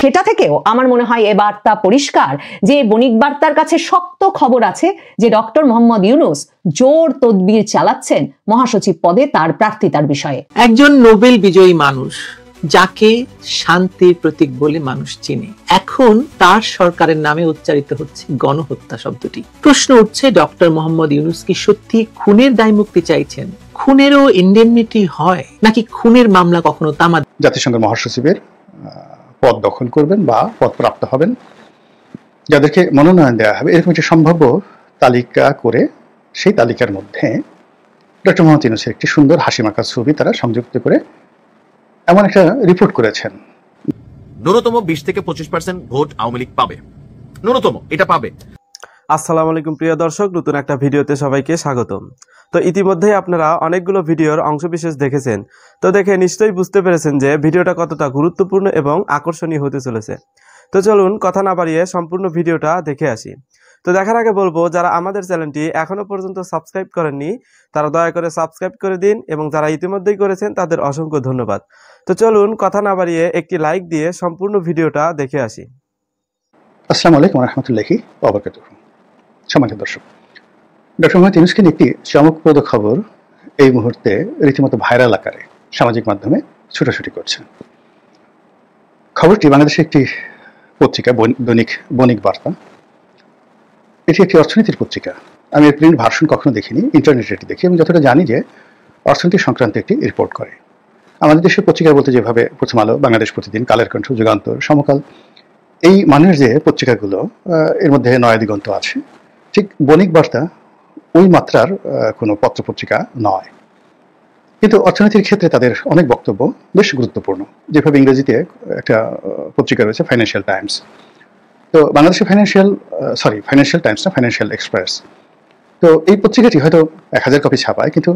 সেটা থেকেও আমার মনে হয় এ বার্তা পরিষ্কার যে বণিক বার্তার কাছে শক্ত খবর আছে যে ডক্টর মোহাম্মদ ইউনূস জোর তদবির চালাচ্ছেন মহাসচিব পদে তার প্রার্থিতার বিষয়ে। একজন নোবেল বিজয়ী মানুষ যাকে শান্তির প্রতীক বলে মানুষ চিনে, এখন তার সরকারের নামে উচ্চারিত হচ্ছে গণহত্যা শব্দটি। প্রশ্ন উঠছে, ডক্টর মোহাম্মদ ইউনূস কি সত্যি খুনের দায় মুক্তি চাইছেন? খুনেরও ইন্ডেমনিটি হয় নাকি খুনের মামলা কখনো তামা? জাতিসংঘের মহাসচিবের পদ দখল করবেন বা পদ প্রাপ্ত হবেন, যাদেরকে মনোনয়ন দেওয়া হবে, এরকম একটি সম্ভাব্য তালিকা করে সেই তালিকার মধ্যে ডক্টর মোহাম্মদ ইউনূসের একটি সুন্দর হাসিমাখা ছবি তারা সংযুক্ত করে এমন একটা রিপোর্ট করেছেন। ন্যূনতম 20 থেকে 25% ভোট আওয়ামী লীগ পাবে, ন্যূনতম এটা পাবে। আসসালামু আলাইকুম প্রিয় দর্শক, নতুন একটা ভিডিওতে সবাইকে স্বাগতম। তো ইতিমধ্যেই আপনারা অনেকগুলো ভিডিওর অংশবিশেষ দেখেছেন, তো দেখে নিশ্চয়ই বুঝতে পেরেছেন যে ভিডিওটা কতটা গুরুত্বপূর্ণ এবং আকর্ষণীয় হতে চলেছে। তো চলুন কথা না বাড়িয়ে সম্পূর্ণ ভিডিওটা দেখে আসি। তো দেখার আগে বলবো, যারা আমাদের চ্যানেলটি এখনো পর্যন্ত সাবস্ক্রাইব করেননি তারা দয়া করে সাবস্ক্রাইব করে দিন, এবং যারা ইতিমধ্যেই করেছেন তাদের অসংখ্য ধন্যবাদ। তো চলুন কথা না বাড়িয়ে একটি লাইক দিয়ে সম্পূর্ণ ভিডিওটা দেখে আসি। আসসালামু আলাইকুম রাহমাতুল্লাহি ওয়া বারাকাতুহু। সম্মানিত দর্শক, ডক্টর মোহাম্মদ ইউনূসকে নিয়ে একটি চমকপ্রদ খবর এই মুহূর্তে রীতিমতো ভাইরাল আকারে সামাজিক মাধ্যমে ছুটাছুটি করছে। খবরটি বাংলাদেশের একটি পত্রিকা, দৈনিক বণিক বার্তা। এটি একটি অর্থনীতির পত্রিকা। আমি এর প্রিন্ট ভার্সন কখনো দেখিনি, ইন্টারনেটে এটি দেখি এবং যতটা জানি যে অর্থনীতি সংক্রান্ত একটি রিপোর্ট করে। আমাদের দেশের পত্রিকা বলতে যেভাবে প্রথম আলো, বাংলাদেশ প্রতিদিন, কালের কণ্ঠ, যুগান্তর, সমকাল, এই মানের যে পত্রিকাগুলো, এর মধ্যে নয়া দিগন্ত আছে, ঠিক বণিক বার্তা ওই মাত্রার কোনো পত্রপত্রিকা নয়। কিন্তু অর্থনীতির ক্ষেত্রে তাদের অনেক বক্তব্য বেশ গুরুত্বপূর্ণ। যেভাবে ইংরেজিতে একটা পত্রিকা রয়েছে ফাইন্যান্সিয়াল টাইমস, তো বাংলাদেশের ফাইন্যান্সিয়াল টাইমস না, ফাইন্যান্সিয়াল এক্সপ্রেস। তো এই পত্রিকাটি হয়তো 1000 কপি ছাপায়, কিন্তু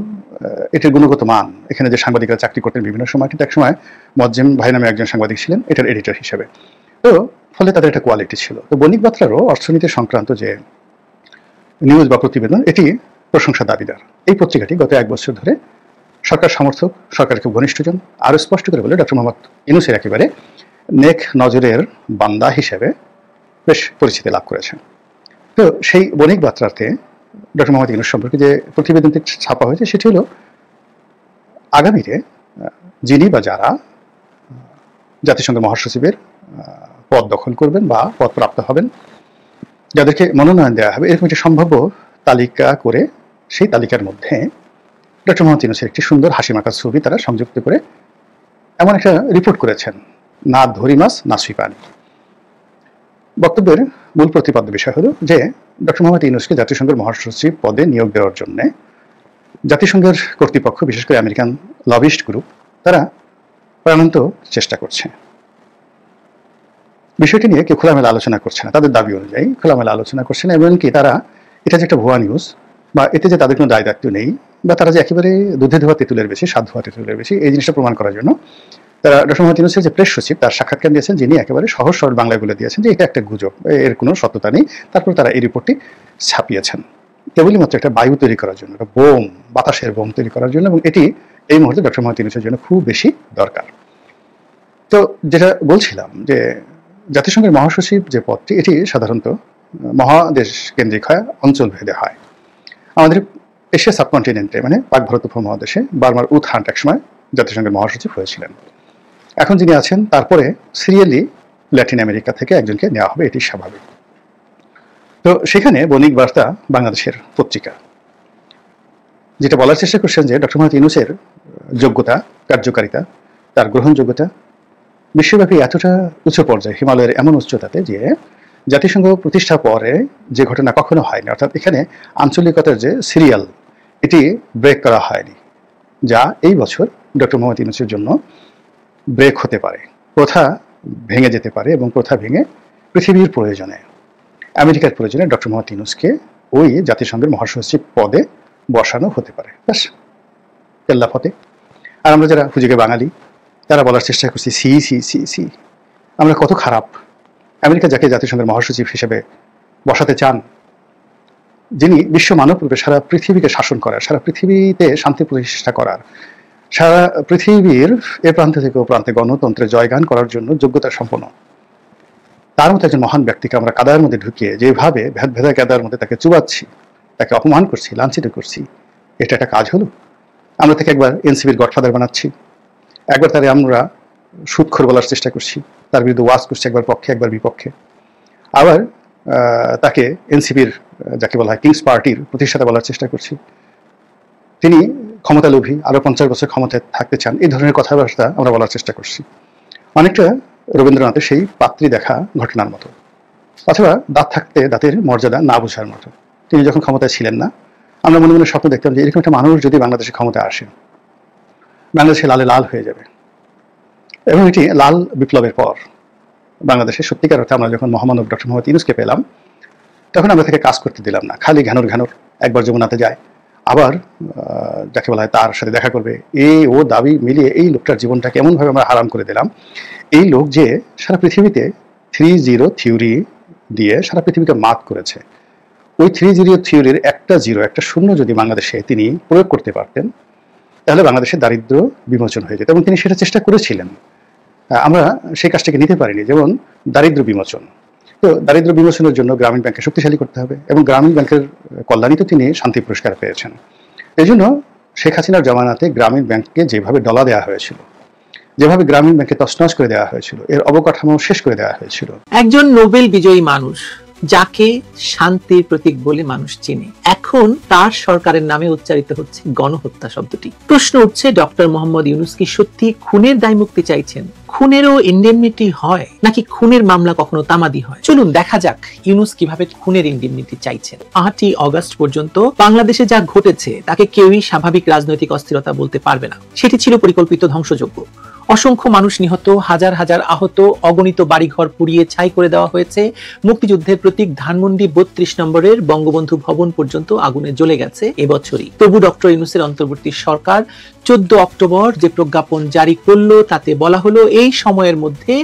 এটির গুণগত মান, এখানে যে সাংবাদিকরা চাকরি করতেন বিভিন্ন সময়, কিন্তু একসময় মজ্জেম ভাই নামে একজন সাংবাদিক ছিলেন এটার এডিটর হিসেবে, তো ফলে তাদের একটা কোয়ালিটি ছিল। তো বণিক বার্তারও অর্থনীতি সংক্রান্ত যে নিউজ বা প্রতিবেদন, এটি প্রশংসা দাবিদার। এই পত্রিকাটি গত 1 বছর ধরে সরকার সমর্থক, সরকারকে ঘনিষ্ঠজন, আরও স্পষ্ট করে বলে ডক্টর মোহাম্মদ ইউনূসের একেবারে নেক নজরের বান্দা হিসেবে বেশ পরিচিতি লাভ করেছেন। তো সেই বণিক বার্তাতে ডক্টর মোহাম্মদ ইউনূস সম্পর্কে যে প্রতিবেদনটি ছাপা হয়েছে সেটি হলো, আগামীতে যিনি বা যারা জাতিসংঘের মহাসচিবের পদ দখল করবেন বা পদ প্রাপ্ত হবেন, যাদেরকে মনোনয়ন দেওয়া হবে, এরকম একটি সম্ভাব্য তালিকা করে সেই তালিকার মধ্যে ডক্টর মোহাম্মদ ইউনূসের একটি সুন্দর হাসিমাখা ছবি তারা সংযুক্ত করে এমন একটা রিপোর্ট করেছেন, না ধরি মাছ না ছুঁই পানি। বক্তব্যের মূল প্রতিপাদ্য বিষয় হলো যে ডক্টর মোহাম্মদ ইউনূসকে জাতিসংঘের মহাসচিব পদে নিয়োগ দেওয়ার জন্য জাতিসংঘের কর্তৃপক্ষ, বিশেষ করে আমেরিকান লবিস্ট গ্রুপ, তারা প্রাণান্ত চেষ্টা করছে। বিষয়টি নিয়ে কেউ খোলামেলা আলোচনা করছে না, তাদের দাবি অনুযায়ী খোলামেলা আলোচনা করছে না। এমনকি তারা এটা যে একটা ভুয়া নিউজ, বা এতে যে তাদের কোনো দায় দায়িত্ব নেই, বা তারা যে একেবারে দুধে ধোয়া তেঁতুলের বেশি, স্বাদ ধোয়া তেঁতুলের বেশি, এই জিনিসটা প্রমাণ করার জন্য তারা ডক্টর মোহাম্মদ ইউনূসের যে প্রেস সচিব তার সাক্ষাৎকার দিয়েছেন, যিনি একেবারে সহজ সরল বাংলায় বলে দিয়েছেন যে এটা একটা গুজব, এর কোনো সত্যতা নেই। তারপর তারা এই রিপোর্টটি ছাপিয়েছেন কেবলই মাত্র একটা বায়ু তৈরি করার জন্য, একটা বোম, বাতাসের বোম তৈরি করার জন্য, এবং এটি এই মুহূর্তে ডক্টর মোহাম্মদ ইউনূসের জন্য খুব বেশি দরকার। তো যেটা বলছিলাম যে জাতিসংঘের মহাসচিব যে পদটি, এটি সাধারণত মহাদেশ কেন্দ্রিক হয়, অঞ্চল ভেদে হয়। আমাদের এশিয়া সাবকন্টিনেন্টে, মানে পাক ভারত উপমহাদেশে বার্মার উথ হান্ট একসময় জাতিসংঘের মহাসচিব হয়েছিলেন। এখন যিনি আছেন তারপরে সিরিয়ালি ল্যাটিন আমেরিকা থেকে একজনকে নেওয়া হবে, এটি স্বাভাবিক। তো সেখানে বণিক বার্তা বাংলাদেশের পত্রিকা যেটা বলার চেষ্টা করছেন যে ডক্টর মোহাম্মদ ইউনূসের যোগ্যতা, কার্যকারিতা, তার গ্রহণযোগ্যতা বিশ্বব্যাপী এতটা উচ্চ পর্যায়ে, হিমালয়ের এমন উচ্চতাতে যে জাতিসংঘ প্রতিষ্ঠার পরে যে ঘটনা কখনো হয়নি, অর্থাৎ এখানে আঞ্চলিকতার যে সিরিয়াল, এটি ব্রেক করা হয়নি, যা এই বছর ডক্টর মোহাম্মদ ইউনূসের জন্য ব্রেক হতে পারে, প্রথা ভেঙে যেতে পারে, এবং প্রথা ভেঙে পৃথিবীর প্রয়োজনে, আমেরিকার প্রয়োজনে ডক্টর মোহাম্মদ ইউনূসকে ওই জাতিসংঘের মহাসচিব পদে বসানো হতে পারে। ব্যাস, কেল্লা ফতে। আর আমরা যারা হুজুগে বাঙালি, তারা বলার চেষ্টা করছি, সি সি সি সি আমরা কত খারাপ। আমেরিকা যাকে জাতিসংঘের মহাসচিব হিসেবে বসাতে চান, যিনি বিশ্ব মানবরূপে সারা পৃথিবীকে শাসন করার, সারা পৃথিবীতে শান্তি প্রতিষ্ঠা করার, সারা পৃথিবীর এ প্রান্ত থেকে ও প্রান্তে গণতন্ত্রের জয়গান করার জন্য যোগ্যতা সম্পন্ন তার মতো একজন মহান ব্যক্তিকে আমরা কাদার মধ্যে ঢুকিয়ে যেভাবে ভেদা কাদার মধ্যে তাকে চুবাচ্ছি, তাকে অপমান করছি, লাঞ্ছিত করছি, এটা একটা কাজ হলো? আমরা তাকে একবার এনসিপির গডফাদার বানাচ্ছি, একবার তারে আমরা সুদখোর বলার চেষ্টা করছি, তার বিরুদ্ধে ওয়াজ করছি একবার পক্ষে একবার বিপক্ষে, আবার তাকে এনসিপির যাকে বলা হয় কিংস পার্টির প্রতিষ্ঠাতা বলার চেষ্টা করছি। তিনি ক্ষমতা লোভী, আরো 50 বছর ক্ষমতায় থাকতে চান, এই ধরনের কথাবার্তা আমরা বলার চেষ্টা করছি। অনেকটা রবীন্দ্রনাথের সেই পাত্রী দেখা ঘটনার মতো, অথবা দাঁত থাকতে দাঁতের মর্যাদা না বোঝার মতো। তিনি যখন ক্ষমতায় ছিলেন না, আমরা মনে মনে স্বপ্ন দেখতাম যে এরকম একটা মানুষ যদি বাংলাদেশে ক্ষমতায় আসে, বাংলাদেশে লালে লাল হয়ে যাবে। এবং এটি লাল বিপ্লবের পর বাংলাদেশে সত্যিকার অর্থে আমরা যখন মহামানব ডক্টর মোহাম্মদ ইউনূসকে পেলাম, তখন আমরা তাকে কাজ করতে দিলাম না। খালি ঘানোর একবার যমুনাতে যায়, আবার যাকে বলা হয় তার সাথে দেখা করবে, ও দাবি মিলিয়ে এই লোকটার জীবনটাকে এমনভাবে আমরা হারাম করে দিলাম। এই লোক যে সারা পৃথিবীতে 3-0 থিওরি দিয়ে সারা পৃথিবীকে মাত করেছে, ওই 3-0 থিওরির একটা শূন্য যদি বাংলাদেশে তিনি প্রয়োগ করতে পারতেন, তাহলে বাংলাদেশের দারিদ্র বিমোচন হয়ে যেত। এবং তিনি সেটা চেষ্টা করেছিলেন, আমরা সেই কাজটাকে নিতে পারিনি। যেমন দারিদ্র বিমোচন, তো দারিদ্র বিমোচনের জন্য গ্রামীণ ব্যাংককে শক্তিশালী করতে হবে, এবং গ্রামীণ ব্যাংকের কল্যাণে তো তিনি শান্তি পুরস্কার পেয়েছেন। এই জন্য শেখ হাসিনার জমানাতে গ্রামীণ ব্যাংককে যেভাবে ডলা দেওয়া হয়েছিল, যেভাবে গ্রামীণ ব্যাংকে তছনছ করে দেওয়া হয়েছিল, এর অবকাঠামো শেষ করে দেওয়া হয়েছিল। একজন নোবেল বিজয়ী মানুষ যাকে শান্তির প্রতীক বলে মানুষ চিনে, এখন তার সরকারের নামে উচ্চারিত হচ্ছে গণহত্যা শব্দটি। প্রশ্ন উঠছে, ডক্টর মোহাম্মদ ইউনূস কি সত্যি খুনের দায় মুক্তি চাইছেন? খুনেরও ইন্ডেমনিটি হয় নাকি খুনের মামলা কখনো তামাদি হয়? চলুন দেখা যাক ইউনূস কিভাবে খুনের ইন্ডেমনিটি চাইছেন। 8ই আগস্ট পর্যন্ত বাংলাদেশে যা ঘটেছে তাকে কেউই স্বাভাবিক রাজনৈতিক অস্থিরতা বলতে পারবে না। সেটি ছিল পরিকল্পিত ধ্বংসযজ্ঞ। অসংখ্য মানুষ নিহত, হাজার হাজার আহত, অগণিত বাড়িঘর পুড়িয়ে ছাই করে দেওয়া হয়েছে। মুক্তিযুদ্ধের প্রতীক ধানমন্ডি 32 নম্বরের বঙ্গবন্ধু ভবন পর্যন্ত আগুনে জ্বলে গেছে এবছরই। তবু ডক্টর ইউনূসের অন্তর্বর্তী সরকার 14 অক্টোবর যে প্রজ্ঞাপন জারি করলো, তাতে বলা হলো এই সময়ের মধ্যে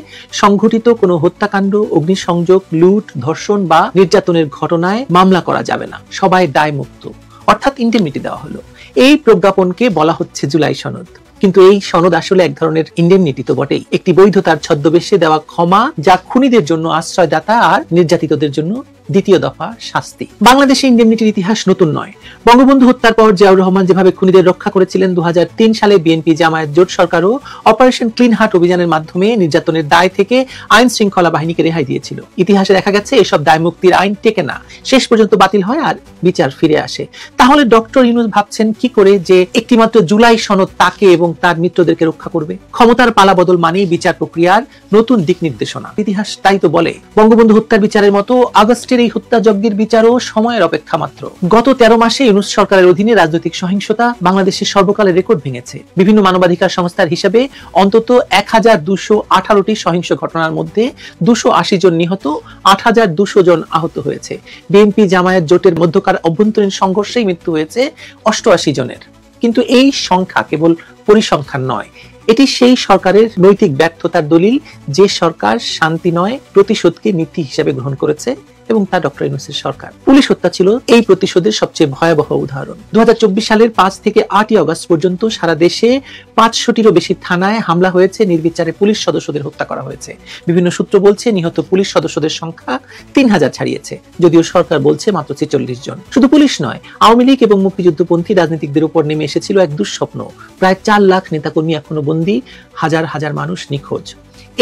সংঘটিত কোনো হত্যাকাণ্ড, অগ্নিসংযোগ, লুট, ধর্ষণ বা নির্যাতনের ঘটনায় মামলা করা যাবে না, সবাই দায়মুক্ত, অর্থাৎ ইন্ডেমনিটি দেওয়া হলো। এই প্রজ্ঞাপনকে বলা হচ্ছে জুলাই সনদ। কিন্তু এই সনদ আসলে এক ধরনের ইন্ডেমনিটি তো বটেই, একটি বৈধতার ছদ্মবেশে দেওয়া ক্ষমা, যা খুনিদের জন্য আশ্রয়দাতা আর নির্যাতিতদের জন্য দ্বিতীয় দফা শাস্তি। বাংলাদেশে ইন্ডেমনিটির ইতিহাস নতুন নয়। বঙ্গবন্ধু হত্যার পর জিয়াউর রহমান যেভাবে খুনিদের রক্ষা করেছিলেন, 2003 সালে বিএনপি জামায়াত জোট সরকারও অপারেশন ক্লিন হার্ট অভিযানের মাধ্যমে নির্যাতনের দায় থেকে আইন শৃঙ্খলা বাহিনীকে রেহাই দিয়েছিল। ইতিহাসে দেখা গেছে এসব দায় মুক্তির আইন টেকে না, শেষ পর্যন্ত বাতিল হয় আর বিচার ফিরে আসে। তাহলে ডক্টর ইউনূস ভাবছেন কি করে যে একটিমাত্র জুলাই সনদ তাকে এবং তার মিত্রদেরকে রক্ষা করবে? ক্ষমতার পালাবদল মানেই বিচার প্রক্রিয়ার নতুন দিক নির্দেশনা। ইতিহাস তাই তো বলে। বঙ্গবন্ধু হত্যার বিচারের মতো আগস্টের এই হত্যাযজ্ঞের বিচারও সময়ের অপেক্ষা মাত্র। গত 13 মাসে ইউনূস সরকারের অধীনে রাজনৈতিক সহিংসতা বাংলাদেশের সর্বকালের রেকর্ড ভেঙেছে। বিভিন্ন মানবাধিকার সংস্থার হিসাবে অন্তত 1218টি সহিংস ঘটনার মধ্যে 280 জন নিহত, 8200 জন আহত হয়েছে। বিএনপি জামায়াত জোটের মধ্যকার অভ্যন্তরীণ সংঘর্ষেই মৃত্যু হয়েছে 88 জনের। কিন্তু এই সংখ্যা কেবল পরিসংখ্যান নয়, এটি সেই সরকারের নৈতিক ব্যর্থতার দলিল যে সরকার শান্তি নয় প্রতিশোধকে নীতি হিসেবে গ্রহণ করেছে, এবং তা ডক্টর ইউনূসের সরকার। পুলিশ হত্যা ছিল এই প্রতিশোধের সবচেয়ে ভয়াবহ উদাহরণ। 2024 সালের 5 থেকে 8ই আগস্ট পর্যন্ত সারা দেশে 500টিরও বেশি থানায় হামলা হয়েছে, নির্বিচারে পুলিশ সদস্যদের হত্যা করা হয়েছে। বিভিন্ন সূত্র বলছে নিহত পুলিশ সদস্যদের সংখ্যা 3000 ছাড়িয়েছে, যদিও সরকার বলছে মাত্র 46 জন। শুধু পুলিশ নয়, আওয়ামী লীগ এবং মুক্তিযুদ্ধপন্থী রাজনীতিকদের উপর নেমে এসেছিল এক দুঃস্বপ্ন। প্রায় 4 লাখ নেতাকর্মী এখনো বন্দী, হাজার হাজার মানুষ নিখোঁজ।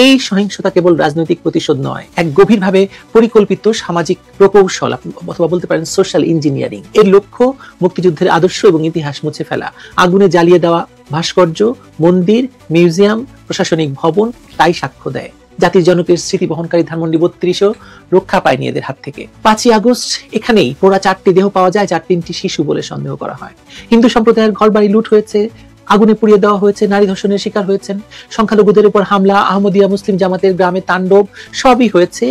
এই সহিংসতা কেবল রাজনৈতিক প্রতিশোধ নয়, এক গভীরভাবে পরিকল্পিত সামাজিক প্রকৌশল অথবা বলতে পারেন সোশ্যাল ইঞ্জিনিয়ারিং। এর লক্ষ্য মুক্তিযুদ্ধের আদর্শ এবং ইতিহাস মুছে ফেলা, আগুনে জ্বালিয়ে দেওয়া ভাস্কর্য, মন্দির, মিউজিয়াম, প্রশাসনিক ভবন তাই সাক্ষ্য দেয়। জাতির জনকের স্মৃতি বহনকারী ধানমন্ডি 32ও রক্ষা পায়নি এদের হাত থেকে। 5ই আগস্ট এখানেই পোড়া 4টি দেহ পাওয়া যায়, যার 3টি শিশু বলে সন্দেহ করা হয়। হিন্দু সম্প্রদায়ের ঘরবাড়ি লুট হয়েছে, আগুনে পুড়িয়ে দেওয়া হয়েছে, নারী ধর্ষণের শিকার হয়েছেন, সংখ্যালঘুদের উপর হামলা, আহমদিয়া মুসলিম জামাতের গ্রামে তাণ্ডব, সবই হয়েছে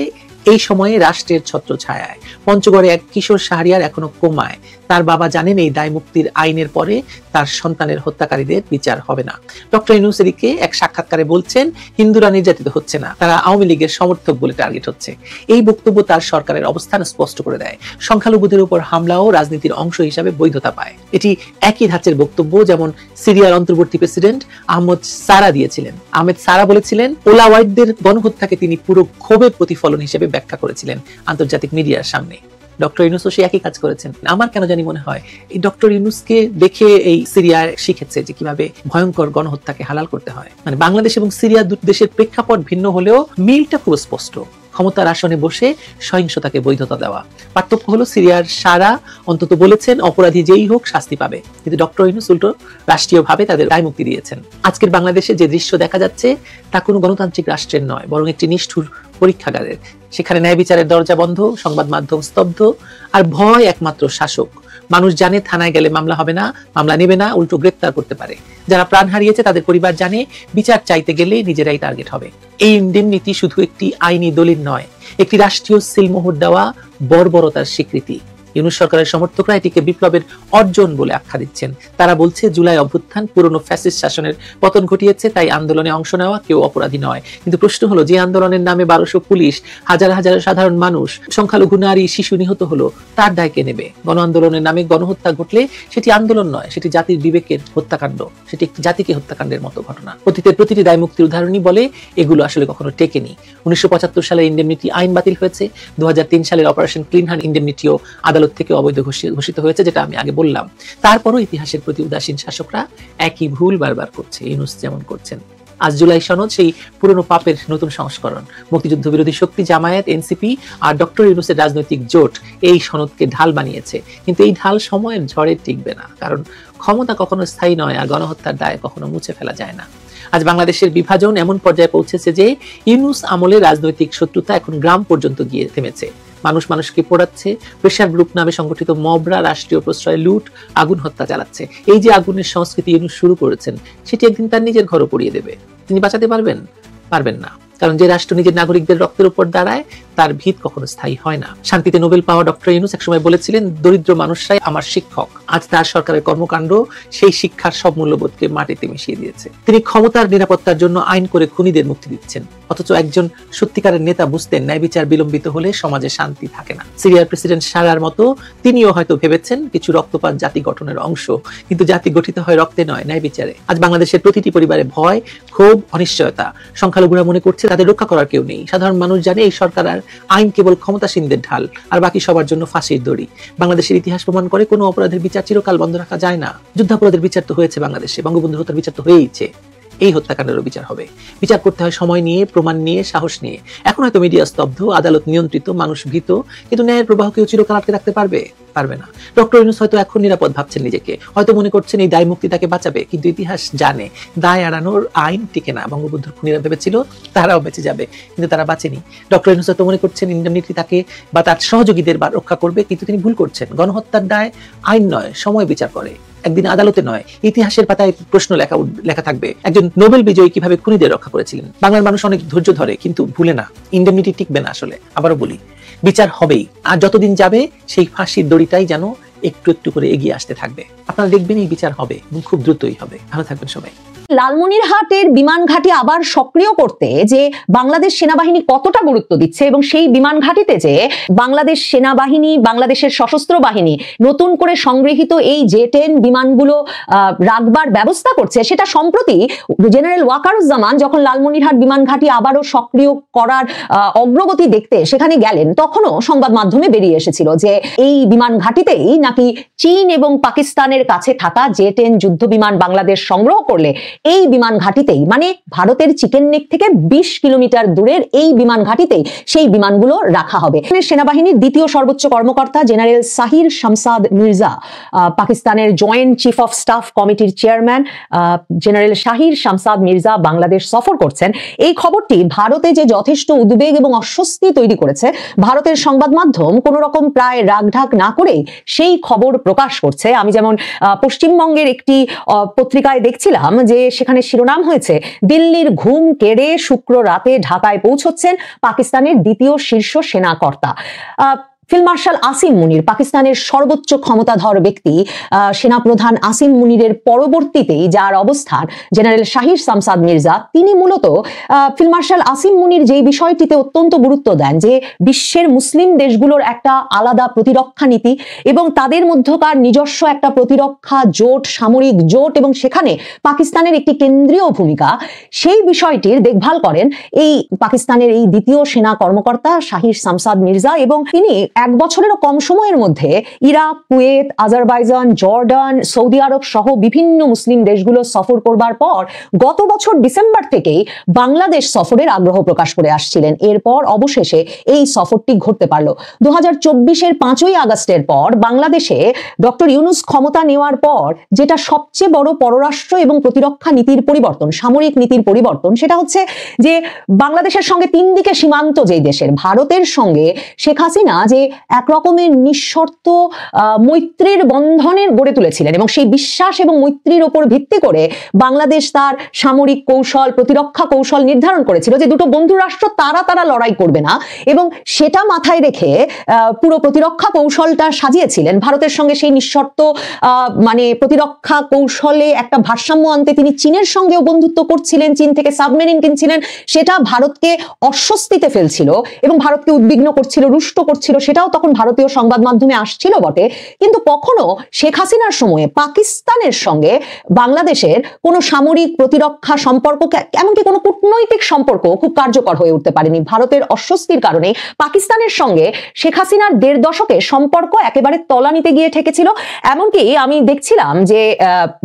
এই সময়ে রাষ্ট্রের ছত্রছায়ায়। পঞ্চগড়ে এক কিশোর শাহরিয়ার এখনো কোমায়, তার বাবা জানেন এই দায় মুক্তির আইনের পরে তার সন্তানের হত্যাকারীদের বিচার হবে না। ডক্টর ইউনূস এদিকে এক সাক্ষাৎকারে বলছেন হিন্দুরা নির্যাতিত হচ্ছে না, তারা আওয়ামী লীগের সমর্থক বলে টার্গেট হচ্ছে। এই বক্তব্য তার সরকারের অবস্থান স্পষ্ট করে দেয়। সংখ্যালঘুদের উপর হামলাও রাজনীতির অংশ হিসাবে বৈধতা পায়। এটি একই ধাঁচের বক্তব্য যেমন সিরিয়ার অন্তর্বর্তী প্রেসিডেন্ট আহমদ সারা দিয়েছিলেন। আহমেদ সারা বলেছিলেন ওলাওয়াইদদের গণহত্যাকে তিনি পুরো ক্ষোভের প্রতিফলন হিসেবে ব্যাখ্যা করেছিলেন আন্তর্জাতিক মিডিয়ার সামনে। ডক্টর ইউনূসও সে একই কাজ করেছেন। আমার কেন জানি মনে হয় এই ডক্টর ইউনূসকে দেখে এই সিরিয়ায় শিখেছে যে কিভাবে ভয়ঙ্কর গণহত্যাকে হালাল করতে হয়। মানে বাংলাদেশ এবং সিরিয়া দুটি দেশের প্রেক্ষাপট ভিন্ন হলেও মিলটা খুব স্পষ্ট, ক্ষমতার আসনে বসে সহিংসতাকে বৈধতা দেওয়া। পার্থক্য হলো সিরিয়ার সারা অন্তত বলেছেন অপরাধী যেই হোক শাস্তি পাবে, কিন্তু ডক্টর ইউনূস উল্টো রাষ্ট্রীয়ভাবে তাদের দায় মুক্তি দিয়েছেন। আজকের বাংলাদেশে যে দৃশ্য দেখা যাচ্ছে তা কোনো গণতান্ত্রিক রাষ্ট্রের নয়, বরং একটি নিষ্ঠুর পরীক্ষাগারের। সেখানে ন্যায় বিচারের দরজা বন্ধ, সংবাদ মাধ্যম স্তব্ধ, আর ভয় একমাত্র শাসক। মানুষ জানে থানায় গেলে মামলা হবে না, মামলা নেবে না, উল্টো গ্রেপ্তার করতে পারে। যারা প্রাণ হারিয়েছে তাদের পরিবার জানে বিচার চাইতে গেলে নিজেরাই টার্গেট হবে। এই ইন্ডেমনিটি শুধু একটি আইনি দলিল নয়, একটি রাষ্ট্রীয় সিলমোহর দেওয়া বর্বরতার স্বীকৃতি। ইউনূস সরকারের সমর্থকরা এটিকে বিপ্লবের অর্জন বলে আখ্যা দিচ্ছেন। তারা বলছে জুলাই অভ্যুত্থান পুরনো ফ্যাসিস্ট শাসনের পতন ঘটিয়েছে, তাই আন্দোলনে অংশ নেওয়া কেউ অপরাধী নয়। কিন্তু প্রশ্ন হলো, যে আন্দোলনের নামে 1200 পুলিশ, হাজার হাজার সাধারণ মানুষ, সংখ্যালঘু নারী, শিশু নিহত হলো, তার দায় কে নেবে? গণ আন্দোলনের নামে গণহত্যা ঘটলে সেটি আন্দোলন নয়, সেটি জাতির বিবেকের হত্যাকাণ্ড, সেটি একটি জাতিকে হত্যাকাণ্ডের মতো ঘটনা। অতীতের প্রতিটি দায় মুক্তির উদাহরণই বলে এগুলো আসলে কখনো টেকেনি। 1975 সালে ইন্ডেমনিটি আইন বাতিল হয়েছে। 2003 সালের অপারেশন ক্লিন হ্যান্ড ইন্ডেমনিটিও আদালত থেকে অবৈধ ঘোষিত হয়েছে, যেটা আমি আগে বললাম। তারপরও ইতিহাসের প্রতি উদাসীন শাসকরা একই ভুল বারবার করছে, ইউনূস যেমন করছেন। আজ জুলাই সনদ সেই পুরনো পাপের নতুন সংস্করণ। মুক্তিযুদ্ধ বিরোধী শক্তি জামায়াত, এনসিপি আর ডক্টর ইউনূসের রাজনৈতিক জোট এই সনদকে ঢাল বানিয়েছে, কিন্তু এই ঢাল সময়ের ঝড়ে টিকবে না, কারণ ক্ষমতা কখনো স্থায়ী নয়, আর গণহত্যার দায় কখনো মুছে ফেলা যায় না। আজ বাংলাদেশের বিভাজন এমন পর্যায়ে পৌঁছেছে যে ইউনূস আমলে রাজনৈতিক শত্রুতা এখন গ্রাম পর্যন্ত গিয়ে থেমেছে। মানুষ মানুষকে পোড়াচ্ছে, প্রেশার গ্রুপ নামে সংগঠিত মবরা রাষ্ট্রীয় প্রশ্রয় লুট, আগুন হত্যা চালাচ্ছে। এই যে আগুনের সংস্কৃতি ইউনূস শুরু করেছেন, সেটি একদিন তার নিজের ঘরও পুড়িয়ে দেবে। তিনি বাঁচাতে পারবেন না, কারণ যে রাষ্ট্র নিজের নাগরিকদের রক্তের উপর দাঁড়ায় তার ভিত কখনো স্থায়ী হয় না। শান্তিতে নোবেল পাওয়া ডক্টর ইউনূস একসময় বলেছিলেন, দরিদ্র মানুষরাই আমার শিক্ষক। আজ তার সরকারের কর্মকাণ্ড সেই শিক্ষার সব মূল্যবোধকে মাটিতে মিশিয়ে দিয়েছে। তিনি ক্ষমতার নিরাপত্তার জন্য আইন করে খুনিদের মুক্তি দিচ্ছেন, অথচ একজন সত্যিকারের নেতা বুঝতেন ন্যায় বিচার বিলম্বিত হলে সমাজে শান্তি থাকে না। সিরিয়ার প্রেসিডেন্ট সারার মতো তিনিও হয়তো ভেবেছেন কিছু রক্তপাত জাতি গঠনের অংশ, কিন্তু জাতি গঠিত হয় রক্তে নয়, ন্যায় বিচারে। আজ বাংলাদেশের প্রতিটি পরিবারে ভয়, ক্ষোভ, অনিশ্চয়তা। সংখ্যালঘুরা মনে করছে তাদের রক্ষা করার কেউ নেই। সাধারণ মানুষ জানে এই সরকার আর আইন কেবল ক্ষমতাসীনদের ঢাল, আর বাকি সবার জন্য ফাঁসির দড়ি। বাংলাদেশের ইতিহাস প্রমাণ করে কোনো অপরাধের বিচার চিরকাল বন্ধ রাখা যায় না। যুদ্ধাপরাধের বিচার তো হয়েছে বাংলাদেশে, বঙ্গবন্ধুর হত্যার বিচার তো হয়েইছে। এই হত্যাকাণ্ডেরও বিচার হবে। বিচার করতে হয় সময় নিয়ে, প্রমাণ নিয়ে, সাহস নিয়ে। এখন হয়তো মিডিয়া স্তব্ধ, আদালত নিয়ন্ত্রিত, মানুষ ভীত, কিন্তু ন্যায়ের প্রবাহ কেউ চিরকাল আটকে রাখতে পারবে না। ডক্টর ইউনূস হয়তো এখন নিরাপদ ভাবছেন নিজেকে, হয়তো মনে করছেন এই দায় মুক্তি তাকে বাঁচাবে, কিন্তু ইতিহাস জানে দায় এড়ানোর আইন টিকে না। বঙ্গবন্ধুর খুনিরা ভেবেছিল তারাও বেঁচে যাবে, কিন্তু তারা বাঁচেনি। ডক্টর ইউনূস হয়তো মনে করছেন ইন্ডেমনিটি তাকে বা তার সহযোগীদের রক্ষা করবে, কিন্তু তিনি ভুল করছেন। গণহত্যার দায় আইন নয়, সময় বিচার করে, একদিন আদালতে নয়, ইতিহাসের পাতায় প্রশ্ন লেখা থাকবে একজন নোবেল বিজয়ী কিভাবে খুনিদের রক্ষা করেছিলেন। বাংলার মানুষ অনেক ধৈর্য ধরে, কিন্তু ভুলে না। ইন্ডেমনিটি টিকবে না আসলে। আবারও বলি, বিচার হবেই, আর যতদিন যাবে সেই ফাঁসির দড়িটাই যেন একটু একটু করে এগিয়ে আসতে থাকবে। আপনারা দেখবেন এই বিচার হবে এবং খুব দ্রুতই হবে। ভালো থাকবেন সবাই। লালমনিরহাটের বিমান ঘাঁটি আবার সক্রিয় করতে যে বাংলাদেশ সেনাবাহিনী কতটা গুরুত্ব দিচ্ছে, এবং সেই বিমান ঘাঁটিতে যে বাংলাদেশ সেনাবাহিনী, বাংলাদেশের সশস্ত্র বাহিনী নতুন করে সংগৃহীত এই জে-10 বিমানগুলো রাখবার ব্যবস্থা করছে, সেটা সম্প্রতি জেনারেল ওয়াকারুজ্জামান যখন লালমনিরহাট বিমান ঘাঁটি আবারও সক্রিয় করার অগ্রগতি দেখতে সেখানে গেলেন, তখনও সংবাদ মাধ্যমে বেরিয়ে এসেছিল যে এই বিমান ঘাঁটিতেই নাকি চীন এবং পাকিস্তানের কাছে থাকা জে-10 যুদ্ধ বিমান বাংলাদেশ সংগ্রহ করলে এই বিমান ঘাঁটিতেই, মানে ভারতের চিকেন নেক থেকে 20 কিলোমিটার দূরের এই বিমান ঘাঁটিতেই সেই বিমানগুলো রাখা হবে। সেনাবাহিনীর দ্বিতীয় সর্বোচ্চ কর্মকর্তা জেনারেল সাহির শামসাদ মির্জা, পাকিস্তানের জয়েন্ট চিফ অফ স্টাফ কমিটির চেয়ারম্যান জেনারেল সাহির শামসাদ মির্জা বাংলাদেশ সফর করছেন। এই খবরটি ভারতে যে যথেষ্ট উদ্বেগ এবং অস্বস্তি তৈরি করেছে, ভারতের সংবাদ মাধ্যম কোনো রকম প্রায় রাগঢাক না করেই সেই খবর প্রকাশ করছে। আমি যেমন পশ্চিমবঙ্গের একটি পত্রিকায় দেখছিলাম যে সেখানে শিরোনাম হয়েছে, দিল্লির ঘুম কেড়ে শুক্র রাতে ঢাকায় পৌঁছচ্ছেন পাকিস্তানের দ্বিতীয় শীর্ষ সেনা কর্তা। ফিল্ড মার্শাল আসিম মুনির, পাকিস্তানের সর্বোচ্চ ক্ষমতাধর ব্যক্তি সেনাপ্রধান আসিম মুনিরের পরবর্তীতেই যার অবস্থান জেনারেল শাহির শামসাদ মির্জা, তিনি মূলত ফিল্ড মার্শাল আসিম মুনির যেই বিষয়টিতে অত্যন্ত গুরুত্ব দেন যে বিশ্বের মুসলিম দেশগুলোর একটা আলাদা প্রতিরক্ষা নীতি এবং তাদের মধ্যকার নিজস্ব একটা প্রতিরক্ষা জোট, সামরিক জোট, এবং সেখানে পাকিস্তানের একটি কেন্দ্রীয় ভূমিকা, সেই বিষয়টির দেখভাল করেন এই পাকিস্তানের এই দ্বিতীয় সেনা কর্মকর্তা শাহির শামসাদ মির্জা। এবং তিনি 1 বছরেরও কম সময়ের মধ্যে Iraq, Kuwait, Azerbaijan, Jordan, Saudi Arab সহ বিভিন্ন মুসলিম দেশগুলো সফর করবার পর গত বছর ডিসেম্বর থেকেই বাংলাদেশ সফরের আগ্রহ প্রকাশ করে আসছিলেন। এরপর অবশেষে এই সফরটি ঘটতে পারল। 2024-এর 5ই আগস্টের পর বাংলাদেশে ডক্টর ইউনূস ক্ষমতা নেওয়ার পর যেটা সবচেয়ে বড় পররাষ্ট্র এবং প্রতিরক্ষা নীতির পরিবর্তন, সামরিক নীতির পরিবর্তন, সেটা হচ্ছে যে বাংলাদেশের সঙ্গে 3 দিকে সীমান্ত যেই দেশের, ভারতের সঙ্গে শেখ হাসিনা যে এক রকমের নিঃশর্ত মৈত্রীর বন্ধনের গড়ে তুলেছিলেন এবং সেই বিশ্বাস এবং মৈত্রীর উপর ভিত্তি করে বাংলাদেশ তার সামরিক কৌশল, প্রতিরক্ষা কৌশল নির্ধারণ করেছিল যে দুটো বন্ধু রাষ্ট্র তারা লড়াই করবে না, এবং সেটা মাথায় রেখে পুরো প্রতিরক্ষা কৌশলটা সাজিয়েছিলেন। ভারতের সঙ্গে সেই নিঃশর্ত মানে প্রতিরক্ষা কৌশলে একটা ভারসাম্য আনতে তিনি চীনের সঙ্গেও বন্ধুত্ব করছিলেন, চীন থেকে সাবমেরিন কিনছিলেন, সেটা ভারতকে অস্বস্তিতে ফেলছিল এবং ভারতকে উদ্বিগ্ন করছিল, রুষ্ট করছিল, সেটাও তখন ভারতীয় সংবাদ মাধ্যমে আসছিল বটে। কিন্তু কখনো শেখ হাসিনার সময়ে পাকিস্তানের সঙ্গে বাংলাদেশের কোনো সামরিক প্রতিরক্ষা সম্পর্ক, এমনকি কোনো কূটনৈতিক সম্পর্ক খুব কার্যকর হয়ে উঠতে পারেনি। ভারতের অস্বস্তির কারণে পাকিস্তানের সঙ্গে শেখ হাসিনার 1.5 দশকে সম্পর্ক একেবারে তলানিতে গিয়ে ঠেকেছিল। এমনকি আমি দেখছিলাম যে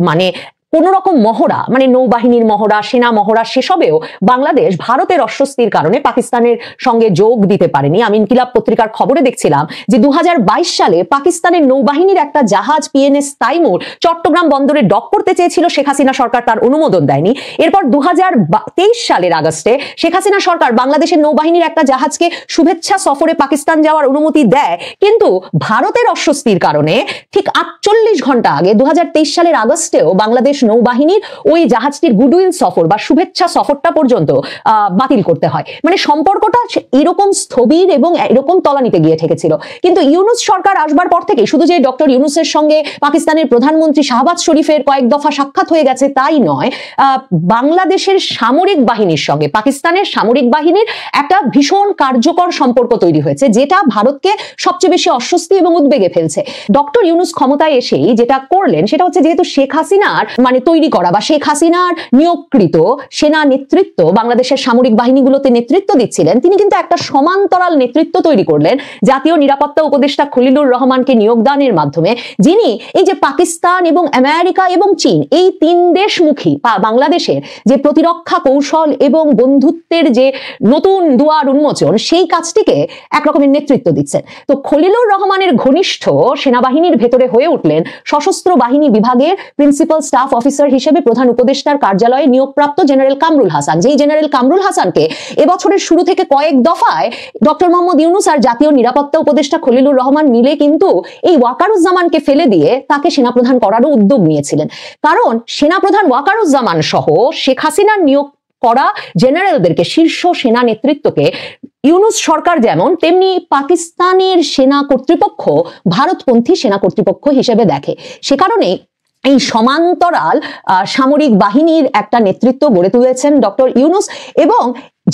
মানে কোন রকম মহড়া, মানে নৌবাহিনীর মহড়া, সেনা মহড়া, সেসবেও বাংলাদেশ ভারতের অস্বস্তির কারণে পাকিস্তানের সঙ্গে যোগ দিতে পারেনি। আমি ইনকিলাব পত্রিকার খবরে দেখছিলাম যে 2022 সালে পাকিস্তানের নৌবাহিনীর একটা জাহাজ পিএনএস তাইমুর চট্টগ্রাম বন্দরে ডক করতে চেয়েছিল, শেখ হাসিনা সরকার তার অনুমোদন দেয়নি। এরপর 2023 সালের আগস্টে শেখ হাসিনা সরকার বাংলাদেশের নৌবাহিনীর একটা জাহাজকে শুভেচ্ছা সফরে পাকিস্তান যাওয়ার অনুমতি দেয়, কিন্তু ভারতের অস্বস্তির কারণে ঠিক 48 ঘন্টা আগে 2023 সালের আগস্টেও বাংলাদেশ নৌবাহিনীর ওই জাহাজটির গুডউইল সফর বা শুভেচ্ছা সফরটা পর্যন্ত বাতিল করতে হয়। মানে সম্পর্কটা এরকম স্থবির এবং এরকম তলানিতে গিয়ে ঠেকেছিল। কিন্তু ইউনূস সরকার আসবার পর থেকে শুধু যে ডক্টর ইউনূসের সঙ্গে পাকিস্তানের প্রধানমন্ত্রী শাহবাজ শরীফের কয়েক দফা সাক্ষাৎ হয়ে গেছে তাই নয়, বাংলাদেশের সামরিক বাহিনীর সঙ্গে পাকিস্তানের সামরিক বাহিনীর একটা ভীষণ কার্যকর সম্পর্ক তৈরি হয়েছে, যেটা ভারতকে সবচেয়ে বেশি অস্বস্তি এবং উদ্বেগে ফেলছে। ডক্টর ইউনূস ক্ষমতায় এসেই যেটা করলেন সেটা হচ্ছে, যেহেতু শেখ হাসিনার মানে তৈরি করা বা শেখ হাসিনার নিয়োগকৃত সেনা নেতৃত্ব বাংলাদেশের সামরিক বাহিনীগুলোতে নেতৃত্ব দিচ্ছিলেন, তিনি কিন্তু একটা সমান্তরাল নেতৃত্ব তৈরি করলেন জাতীয় নিরাপত্তা উপদেষ্টা খলিলুর রহমানকে নিয়োগদানের মাধ্যমে, যিনি এই যে পাকিস্তান এবং আমেরিকা এবং চীন এই 3 দেশমুখী বাংলাদেশের যে প্রতিরক্ষা কৌশল এবং বন্ধুত্বের যে নতুন দুয়ার উন্মোচন, সেই কাজটিকে একরকমের নেতৃত্ব দিচ্ছেন। তো খলিলুর রহমানের ঘনিষ্ঠ সেনাবাহিনীর ভেতরে হয়ে উঠলেন সশস্ত্র বাহিনী বিভাগের প্রিন্সিপাল স্টাফ অফিসার হিসেবে প্রধান উপদেষ্টার কার্যালয়ে নিয়োগপ্রাপ্ত জেনারেল কামরুল হাসান। যেই জেনারেল কামরুল হাসানকে এবছরের শুরু থেকে কয়েক দফায় ডক্টর মোহাম্মদ ইউনূস আর জাতীয় নিরাপত্তা উপদেষ্টা খলিলুর রহমান মিলে কিন্তু এই ওয়াকারুজ্জামানকে ফেলে দিয়ে তাকে সেনাপ্রধান করারও উদ্যোগ নিয়েছিলেন। কারণ সেনাপ্রধান ওয়াকারুজ্জামান সহ শেখ হাসিনার নিয়োগ করা জেনারেলদেরকে, শীর্ষ সেনা নেতৃত্বকে ইউনূস সরকার যেমন, তেমনি পাকিস্তানের সেনা কর্তৃপক্ষ ভারতপন্থী সেনা কর্তৃপক্ষ হিসেবে দেখে। সে কারণে এই সমান্তরাল সামরিক বাহিনীর একটা নেতৃত্ব গড়ে তুলেছেন ডক্টর ইউনূস। এবং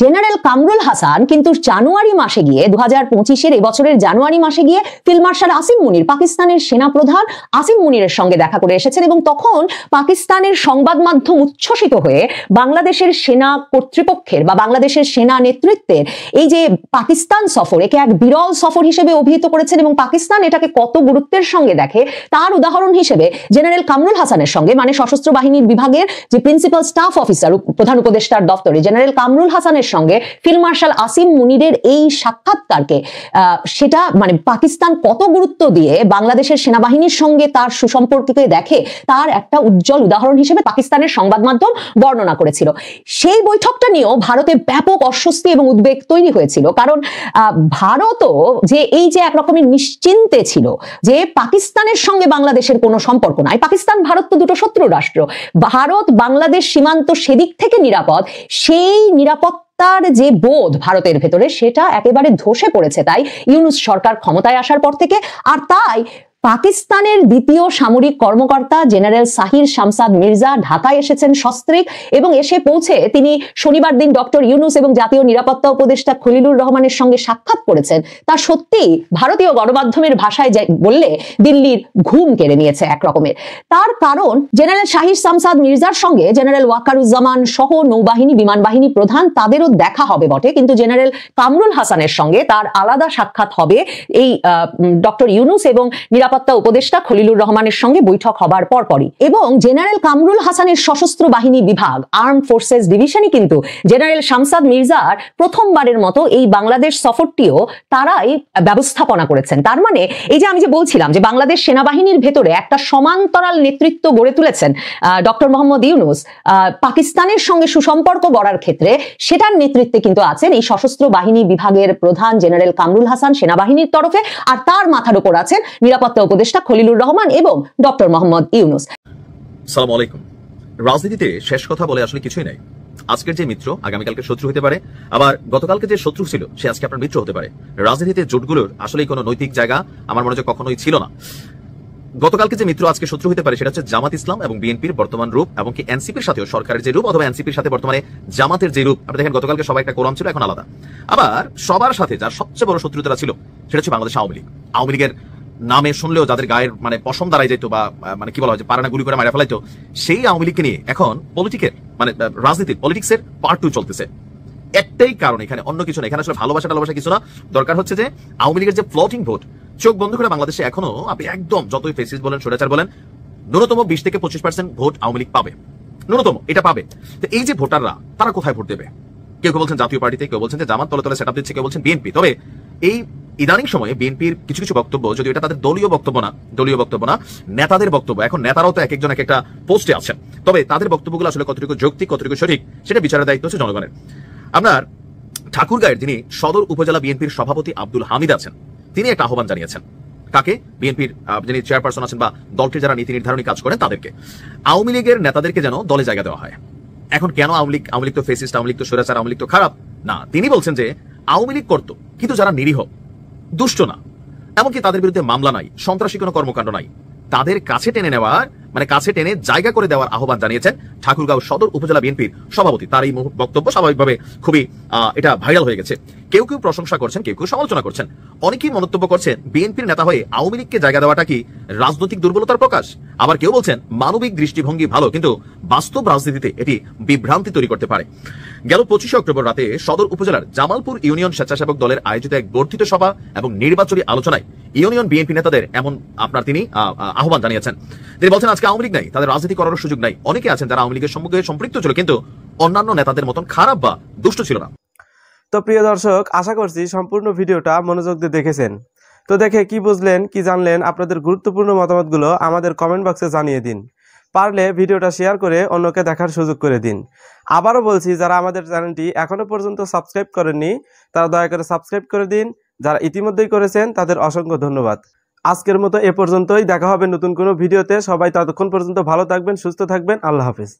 জেনারেল কামরুল হাসান কিন্তু জানুয়ারি মাসে গিয়ে 2025-এর এবছরের জানুয়ারি মাসে গিয়ে ফিল্ড মার্শাল আসিম মুনির, পাকিস্তানের সেনাপ্রধান আসিম মুনিরের সঙ্গে দেখা করে এসেছেন। এবং তখন পাকিস্তানের সংবাদ মাধ্যম উচ্ছ্বসিত হয়ে বাংলাদেশের সেনা কর্তৃপক্ষের বা বাংলাদেশের সেনা নেতৃত্বের এই যে পাকিস্তান সফর, একে এক বিরল সফর হিসেবে অভিহিত করেছেন এবং পাকিস্তান এটাকে কত গুরুত্বের সঙ্গে দেখে তার উদাহরণ হিসেবে জেনারেল কামরুল হাসানের সঙ্গে, মানে সশস্ত্র বাহিনীর বিভাগের যে প্রিন্সিপাল স্টাফ অফিসার প্রধান উপদেষ্টার দপ্তরে জেনারেল কামরুল হাসানের সঙ্গে ফিল্ড মার্শাল আসিম মুনিরের এই সাক্ষাৎকারকে সেটা মানে পাকিস্তান কত গুরুত্ব দিয়ে বাংলাদেশের সেনাবাহিনীর সঙ্গে তার সুসম্পর্ককে দেখে তার একটা উজ্জ্বল উদাহরণ হিসেবে পাকিস্তানের সংবাদ মাধ্যম বর্ণনা করেছিল। সেই বৈঠকটা নিয়েও ভারতে ব্যাপক অস্বস্তি এবং উদ্বেগ তৈরি হয়েছিল, কারণ ভারতও যে এই যে একরকমের নিশ্চিন্তে ছিল যে পাকিস্তানের সঙ্গে বাংলাদেশের কোনো সম্পর্ক নাই, পাকিস্তান ভারত তো দুটো শত্রু রাষ্ট্র, ভারত বাংলাদেশ সীমান্ত সেদিক থেকে নিরাপদ, সেই নিরাপত্তা নিরাপত্তার যে বোধ ভারতের ভেতরে সেটা একেবারে ধসে পড়েছে তাই ইউনূস সরকার ক্ষমতায় আসার পর থেকে। আর তাই পাকিস্তানের দ্বিতীয় সামরিক কর্মকর্তা জেনারেল সাহির শামসাদ মির্জা ঢাকায় এসেছেন সস্ত্রীক এবং এসে পৌঁছে তিনি শনিবার দিন ডক্টর ইউনূস এবং জাতীয় নিরাপত্তা উপদেষ্টা খলিলুর রহমানের সঙ্গে সাক্ষাৎ করেছেন। তা সত্যি ভারতীয় গণমাধ্যমের ভাষায় বললে দিল্লির ঘুম কেড়ে নিয়েছে একরকমের। তার কারণ জেনারেল সাহির শামসাদ মির্জার সঙ্গে জেনারেল ওয়াকারুজ্জামান সহ নৌবাহিনী বিমান বাহিনী প্রধান তাদেরও দেখা হবে বটে, কিন্তু জেনারেল কামরুল হাসানের সঙ্গে তার আলাদা সাক্ষাৎ হবে এই ডক্টর ইউনূস এবং নিরাপত্তা উপদেষ্টা খলিলুর রহমানের সঙ্গে বৈঠক হবার পরপরই। এবং জেনারেল কামরুল হাসানের সশস্ত্র বাহিনী বিভাগ আর্ম ফোর্সেস ডিভিশনই কিন্তু জেনারেল শামসাদ মির্জার প্রথমবারের মতো এই বাংলাদেশ সফরটিও তারাই ব্যবস্থাপনা করেছেন। তার মানে এই যে আমি যে বলছিলাম যে বাংলাদেশ সেনাবাহিনীর ভেতরে একটা সমান্তরাল নেতৃত্ব গড়ে তুলেছেন ডক্টর মোহাম্মদ ইউনূস পাকিস্তানের সঙ্গে সুসম্পর্ক গড়ার ক্ষেত্রে, সেটার নেতৃত্বে কিন্তু আছেন এই সশস্ত্র বাহিনী বিভাগের প্রধান জেনারেল কামরুল হাসান সেনাবাহিনীর তরফে, আর তার মাথার উপর আছেন নিরাপত্তা উপদেষ্টা খলিলুর রহমান এবং ডক্টর মোহাম্মদ ইউনূস। আসসালামু আলাইকুম। রাজনীতিতে শেষ কথা বলে আসলে কিছুই নাই। আজকের যে মিত্র আগামীকালকে শত্রু হতে পারে, আবার গতকালকে যে শত্রু ছিল সে আজকে আপনার মিত্র হতে পারে। রাজনীতিতে জোটগুলোর আসলে কোনো নৈতিক জায়গা আমার মনে হয় কখনোই ছিল না। গতকালকে যে মিত্র আজকে শত্রু হতে পারে সেটা হচ্ছে জামাত ইসলাম এবং বিএনপির বর্তমান রূপ, এবং কি এনসিপির সাথেও সরকারের যে রূপ অথবা এনসিপির সাথে বর্তমানে জামাতের যে রূপ। আপনি দেখেন গতকালকে সবাই একটা কোরাম ছিল, এখন আলাদা। আবার সবার সাথে যার সবচেয়ে বড় শত্রুতা ছিল সেটা হচ্ছে বাংলাদেশ আওয়ামী লীগ। আওয়ামী লীগের নামে শুনলেও যাদের গায়ের মানে পশম দাঁড়াই যেত বা মানে কি বলা হয় পারানা গুলি করে মারা ফেলাইতো, সেই আওয়ামী লীগকে নিয়ে এখন পলিটিকের মানে রাজনীতির পলিটিক্সের পার্ট 2 চলতেছে। একটাই কারণ, এখানে অন্য কিছু না, এখানে আসলে ভালোবাসা কিছু না। দরকার হচ্ছে যে আওয়ামী লীগের যে ফ্লোটিং ভোট, চোখ বন্ধ করে বাংলাদেশে এখনো আপনি একদম যতই ফেসিস্ট বলেন স্বৈরাচার বলেন, ন্যূনতম 20 থেকে 25% ভোট আওয়ামী লীগ পাবে, ন্যূনতম এটা পাবে। তো এই যে ভোটাররা তারা কোথায় ভোট দেবে? কেউ কেউ বলছেন জাতীয় পার্টিতে, কেউ বলছেন যে জামাত তলে তলে সেটআপ দিচ্ছে, কেউ বলছেন বিএনপি। তবে এই ইদানিং সময়ে বিএনপির কিছু কিছু বক্তব্য, যদি এটা তাদের দলীয় বক্তব্য না, নেতাদের বক্তব্য, এখন নেতারাও তো এক একজন এক একটা পোস্টে আছেন, তবে তাদের বক্তব্যগুলো আসলে কতটুকু যৌক্তিক কতটুকু সঠিক সেটা বিচারের দায়িত্ব হচ্ছে জনগণের। আপনার ঠাকুরগাঁয়ের যিনি সদর উপজেলা বিএনপির সভাপতি আব্দুল হামিদ আছেন, তিনি একটা আহ্বান জানিয়েছেন। কাকে? বিএনপির যিনি চেয়ারপারসন আছেন বা দলটির যারা নীতি নির্ধারণী কাজ করেন তাদেরকে, আওয়ামী লীগের নেতাদেরকে যেন দলে জায়গা দেওয়া হয়। এখন কেন আওয়ামী লীগ তো ফেসিস্ট, আওয়ামী লীগ তো স্বৈরাচার, আওয়ামী লীগ তো খারাপ না। তিনি বলছেন যে আওয়ামী লীগ করতো, কিন্তু যারা নিরীহ দুষ্ট না, এমনকি তাদের বিরুদ্ধে মামলা নাই, সন্ত্রাসী কোনো কর্মকাণ্ড নাই, তাদের কাছে টেনে নেওয়ার মানে কাছে টেনে জায়গা করে দেওয়ার আহ্বান জানিয়েছেন ঠাকুরগাঁও সদর উপজেলা বিএনপির সভাপতি। তার এই বক্তব্য স্বাভাবিকভাবে খুবই এটা ভাইরাল হয়ে গেছে। কেউ কেউ প্রশংসা করছেন, কেউ কেউ সমালোচনা করছেন। অনেকেই মন্তব্য করছেন বিএনপির নেতা হয়ে আওয়ামী লীগকে জায়গা দেওয়াটা কি রাজনৈতিক দুর্বলতার প্রকাশ? আবার কেউ বলছেন মানবিক দৃষ্টিভঙ্গি ভালো, কিন্তু বাস্তব রাজনীতিতে এটি বিভ্রান্তি তৈরি করতে পারে। গেল 25 অক্টোবর রাতে সদর উপজেলার জামালপুর ইউনিয়ন স্বেচ্ছাসেবক দলের আয়োজিত এক বর্ধিত সভা এবং নির্বাচনী আলোচনায় ইউনিয়ন বিএনপি নেতাদের এমন তিনি আহ্বান জানিয়েছেন। তিনি বলছেন আজকে আওয়ামী লীগ নাই, তাদের রাজনীতি করার সুযোগ নাই। অনেকে আছেন যারা আওয়ামী লীগের সঙ্গে সম্পৃক্ত ছিল, কিন্তু অন্যান্য নেতাদের মতন খারাপ বা দুষ্ট ছিল না। তো প্রিয় দর্শক, আশা করছি সম্পূর্ণ ভিডিওটা মনোযোগ দিয়ে দেখেছেন। তো দেখে কি বুঝলেন, কি জানলেন, আপনাদের গুরুত্বপূর্ণ মতামতগুলো আমাদের কমেন্ট বক্সে জানিয়ে দিন। পারলে ভিডিওটা শেয়ার করে অন্যকে দেখার সুযোগ করে দিন। আবারও বলছি, যারা আমাদের চ্যানেলটি এখনো পর্যন্ত সাবস্ক্রাইব করেননি তারা দয়া করে সাবস্ক্রাইব করে দিন। যারা ইতিমধ্যেই করেছেন তাদের অসংখ্য ধন্যবাদ। আজকের মতো এ পর্যন্তই, দেখা হবে নতুন কোনো ভিডিওতে। সবাই ততক্ষণ পর্যন্ত ভালো থাকবেন, সুস্থ থাকবেন। আল্লাহ হাফেজ।